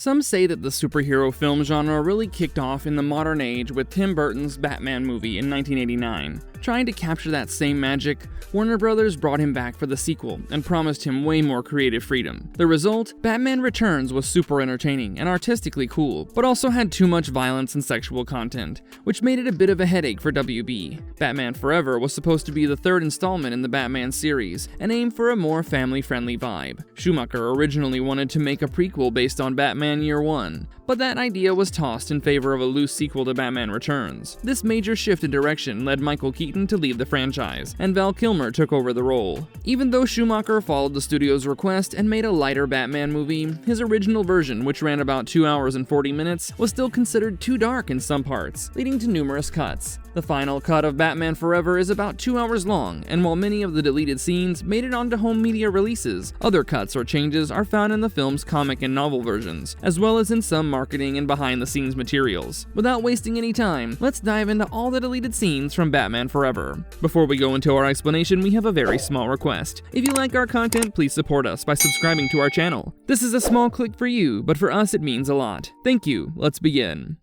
Some say that the superhero film genre really kicked off in the modern age with Tim Burton's Batman movie in 1989. Trying to capture that same magic, Warner Brothers brought him back for the sequel and promised him way more creative freedom. The result? Batman Returns was super entertaining and artistically cool, but also had too much violence and sexual content, which made it a bit of a headache for WB. Batman Forever was supposed to be the third installment in the Batman series, and aimed for a more family-friendly vibe. Schumacher originally wanted to make a prequel based on Batman Year One, but that idea was tossed in favor of a loose sequel to Batman Returns. This major shift in direction led Michael Keaton to leave the franchise, and Val Kilmer took over the role. Even though Schumacher followed the studio's request and made a lighter Batman movie, his original version, which ran about 2 hours and 40 minutes, was still considered too dark in some parts, leading to numerous cuts. The final cut of Batman Forever is about 2 hours long, and while many of the deleted scenes made it onto home media releases, other cuts or changes are found in the film's comic and novel versions, as well as in some marketing and behind-the-scenes materials. Without wasting any time, let's dive into all the deleted scenes from Batman Forever. Before we go into our explanation, we have a very small request. If you like our content, please support us by subscribing to our channel. This is a small click for you, but for us it means a lot. Thank you. Let's begin.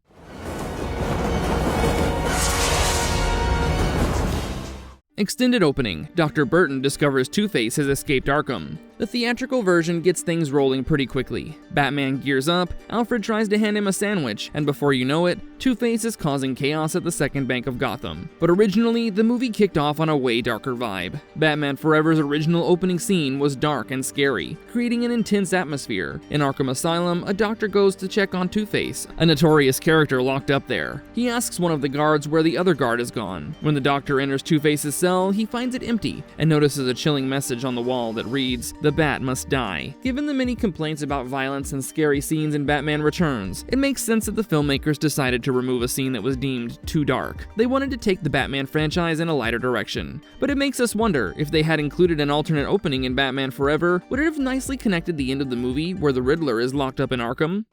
Extended opening. Dr. Burton discovers Two-Face has escaped Arkham. The theatrical version gets things rolling pretty quickly. Batman gears up, Alfred tries to hand him a sandwich, and before you know it, Two-Face is causing chaos at the second bank of Gotham. But originally, the movie kicked off on a way darker vibe. Batman Forever's original opening scene was dark and scary, creating an intense atmosphere. In Arkham Asylum, a doctor goes to check on Two-Face, a notorious character locked up there. He asks one of the guards where the other guard is gone. When the doctor enters Two-Face's cell, he finds it empty, and notices a chilling message on the wall that reads, "The Bat must die." Given the many complaints about violence and scary scenes in Batman Returns, it makes sense that the filmmakers decided to remove a scene that was deemed too dark. They wanted to take the Batman franchise in a lighter direction. But it makes us wonder, if they had included an alternate opening in Batman Forever, would it have nicely connected the end of the movie where the Riddler is locked up in Arkham?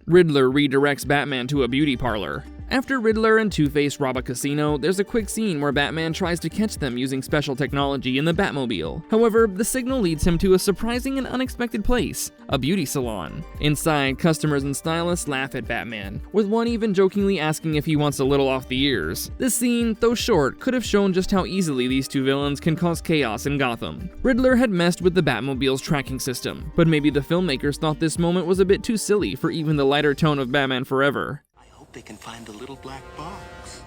Riddler redirects Batman to a beauty parlor. After Riddler and Two-Face rob a casino, there's a quick scene where Batman tries to catch them using special technology in the Batmobile. However, the signal leads him to a surprising and unexpected place, a beauty salon. Inside, customers and stylists laugh at Batman, with one even jokingly asking if he wants a little off the ears. This scene, though short, could have shown just how easily these two villains can cause chaos in Gotham. Riddler had messed with the Batmobile's tracking system, but maybe the filmmakers thought this moment was a bit too silly for even the lighter tone of Batman Forever. They can find the little black box.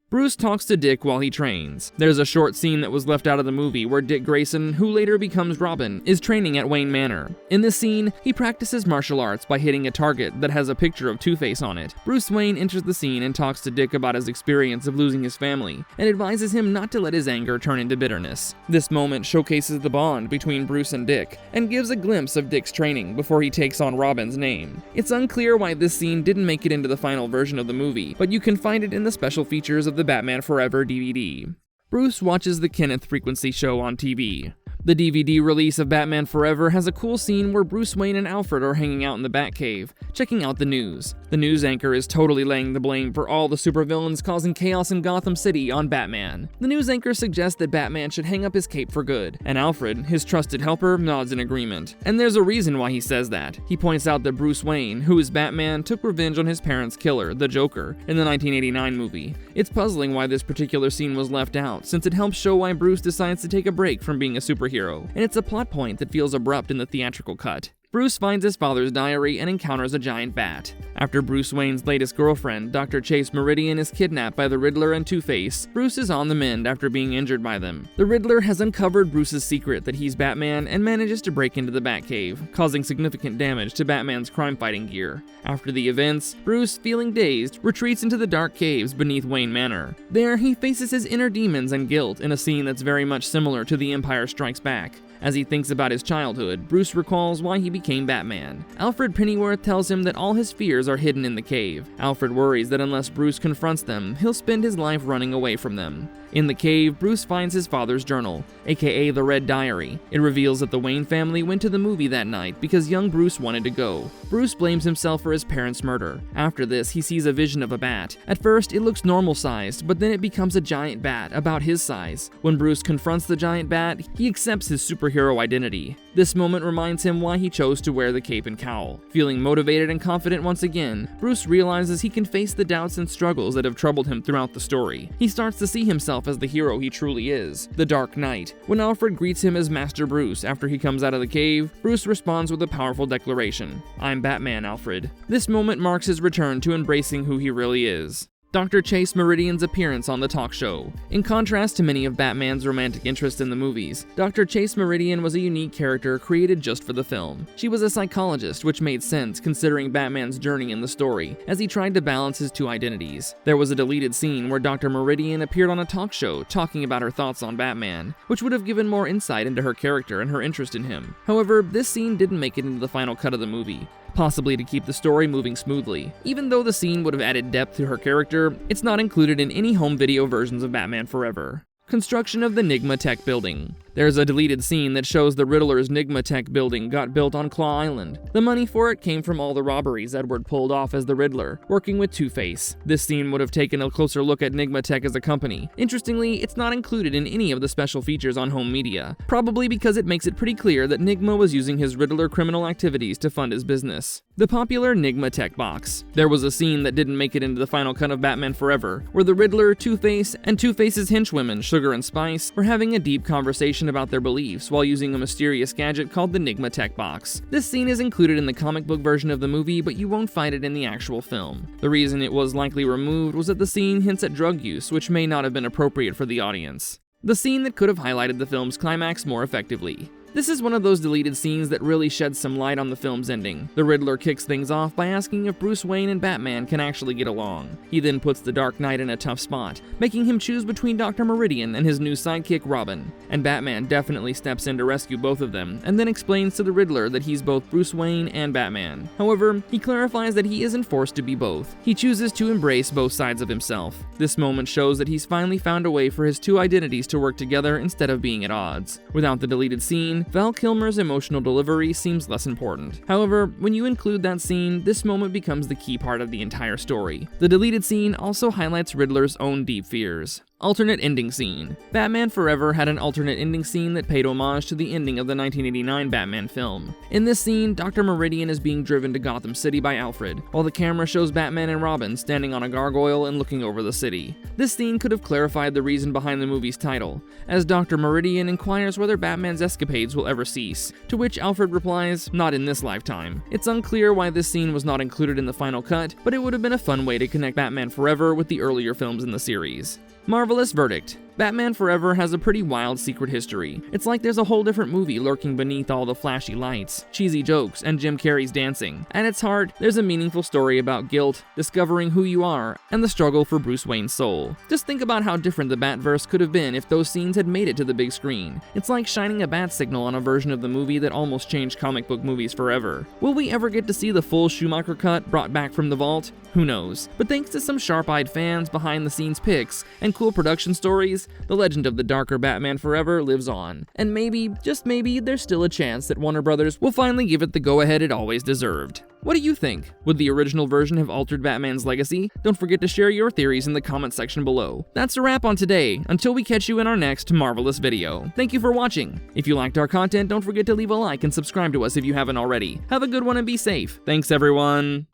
Bruce talks to Dick while he trains. There's a short scene that was left out of the movie where Dick Grayson, who later becomes Robin, is training at Wayne Manor. In this scene, he practices martial arts by hitting a target that has a picture of Two-Face on it. Bruce Wayne enters the scene and talks to Dick about his experience of losing his family, and advises him not to let his anger turn into bitterness. This moment showcases the bond between Bruce and Dick, and gives a glimpse of Dick's training before he takes on Robin's name. It's unclear why this scene didn't make it into the final version of the movie, but you can find it in the special features of the Batman Forever DVD. Bruce watches the Kenneth Frequency Show on TV. The DVD release of Batman Forever has a cool scene where Bruce Wayne and Alfred are hanging out in the Batcave, checking out the news. The news anchor is totally laying the blame for all the supervillains causing chaos in Gotham City on Batman. The news anchor suggests that Batman should hang up his cape for good, and Alfred, his trusted helper, nods in agreement. And there's a reason why he says that. He points out that Bruce Wayne, who is Batman, took revenge on his parents' killer, the Joker, in the 1989 movie. It's puzzling why this particular scene was left out, since it helps show why Bruce decides to take a break from being a superhero, and it's a plot point that feels abrupt in the theatrical cut. Bruce finds his father's diary and encounters a giant bat. After Bruce Wayne's latest girlfriend, Dr. Chase Meridian, is kidnapped by the Riddler and Two-Face, Bruce is on the mend after being injured by them. The Riddler has uncovered Bruce's secret that he's Batman and manages to break into the Batcave, causing significant damage to Batman's crime-fighting gear. After the events, Bruce, feeling dazed, retreats into the dark caves beneath Wayne Manor. There, he faces his inner demons and guilt in a scene that's very much similar to The Empire Strikes Back. As he thinks about his childhood, Bruce recalls why he became Batman. Alfred Pennyworth tells him that all his fears are hidden in the cave. Alfred worries that unless Bruce confronts them, he'll spend his life running away from them. In the cave, Bruce finds his father's journal, aka the Red Diary. It reveals that the Wayne family went to the movie that night because young Bruce wanted to go. Bruce blames himself for his parents' murder. After this, he sees a vision of a bat. At first, it looks normal-sized, but then it becomes a giant bat, about his size. When Bruce confronts the giant bat, he accepts his superhero identity. This moment reminds him why he chose to wear the cape and cowl. Feeling motivated and confident once again, Bruce realizes he can face the doubts and struggles that have troubled him throughout the story. He starts to see himself as the hero he truly is, the Dark Knight. When Alfred greets him as Master Bruce after he comes out of the cave, Bruce responds with a powerful declaration, "I'm Batman, Alfred." This moment marks his return to embracing who he really is. Dr. Chase Meridian's appearance on the talk show. In contrast to many of Batman's romantic interests in the movies, Dr. Chase Meridian was a unique character created just for the film. She was a psychologist, which made sense considering Batman's journey in the story, as he tried to balance his two identities. There was a deleted scene where Dr. Meridian appeared on a talk show talking about her thoughts on Batman, which would have given more insight into her character and her interest in him. However, this scene didn't make it into the final cut of the movie, possibly to keep the story moving smoothly. Even though the scene would have added depth to her character, it's not included in any home video versions of Batman Forever. Construction of the Nigma Tech building. There's a deleted scene that shows the Riddler's Nigma Tech building got built on Claw Island. The money for it came from all the robberies Edward pulled off as the Riddler, working with Two-Face. This scene would have taken a closer look at Nigma Tech as a company. Interestingly, it's not included in any of the special features on home media, probably because it makes it pretty clear that Nigma was using his Riddler criminal activities to fund his business. The popular Nigma Tech box. There was a scene that didn't make it into the final cut of Batman Forever, where the Riddler, Two-Face, and Two-Face's henchwomen, Sugar and Spice, were having a deep conversation about their beliefs while using a mysterious gadget called the Nigma Tech box. This scene is included in the comic book version of the movie, but you won't find it in the actual film. The reason it was likely removed was that the scene hints at drug use, which may not have been appropriate for the audience. The scene that could have highlighted the film's climax more effectively. This is one of those deleted scenes that really sheds some light on the film's ending. The Riddler kicks things off by asking if Bruce Wayne and Batman can actually get along. He then puts the Dark Knight in a tough spot, making him choose between Dr. Meridian and his new sidekick Robin. And Batman definitely steps in to rescue both of them, and then explains to the Riddler that he's both Bruce Wayne and Batman. However, he clarifies that he isn't forced to be both. He chooses to embrace both sides of himself. This moment shows that he's finally found a way for his two identities to work together instead of being at odds. Without the deleted scene, Val Kilmer's emotional delivery seems less important. However, when you include that scene, this moment becomes the key part of the entire story. The deleted scene also highlights Riddler's own deep fears. Alternate ending scene. Batman Forever had an alternate ending scene that paid homage to the ending of the 1989 Batman film. In this scene, Dr. Meridian is being driven to Gotham City by Alfred, while the camera shows Batman and Robin standing on a gargoyle and looking over the city. This scene could have clarified the reason behind the movie's title, as Dr. Meridian inquires whether Batman's escapades will ever cease, to which Alfred replies, "Not in this lifetime." It's unclear why this scene was not included in the final cut, but it would have been a fun way to connect Batman Forever with the earlier films in the series. Marvelous verdict. Batman Forever has a pretty wild secret history. It's like there's a whole different movie lurking beneath all the flashy lights, cheesy jokes, and Jim Carrey's dancing. At its heart, there's a meaningful story about guilt, discovering who you are, and the struggle for Bruce Wayne's soul. Just think about how different the Batverse could have been if those scenes had made it to the big screen. It's like shining a bat signal on a version of the movie that almost changed comic book movies forever. Will we ever get to see the full Schumacher cut brought back from the vault? Who knows? But thanks to some sharp-eyed fans, behind-the-scenes pics, and cool production stories, the legend of the darker Batman Forever lives on. And maybe, just maybe, there's still a chance that Warner Brothers will finally give it the go-ahead it always deserved. What do you think? Would the original version have altered Batman's legacy? Don't forget to share your theories in the comment section below. That's a wrap on today, until we catch you in our next marvelous video. Thank you for watching. If you liked our content, don't forget to leave a like and subscribe to us if you haven't already. Have a good one and be safe. Thanks everyone.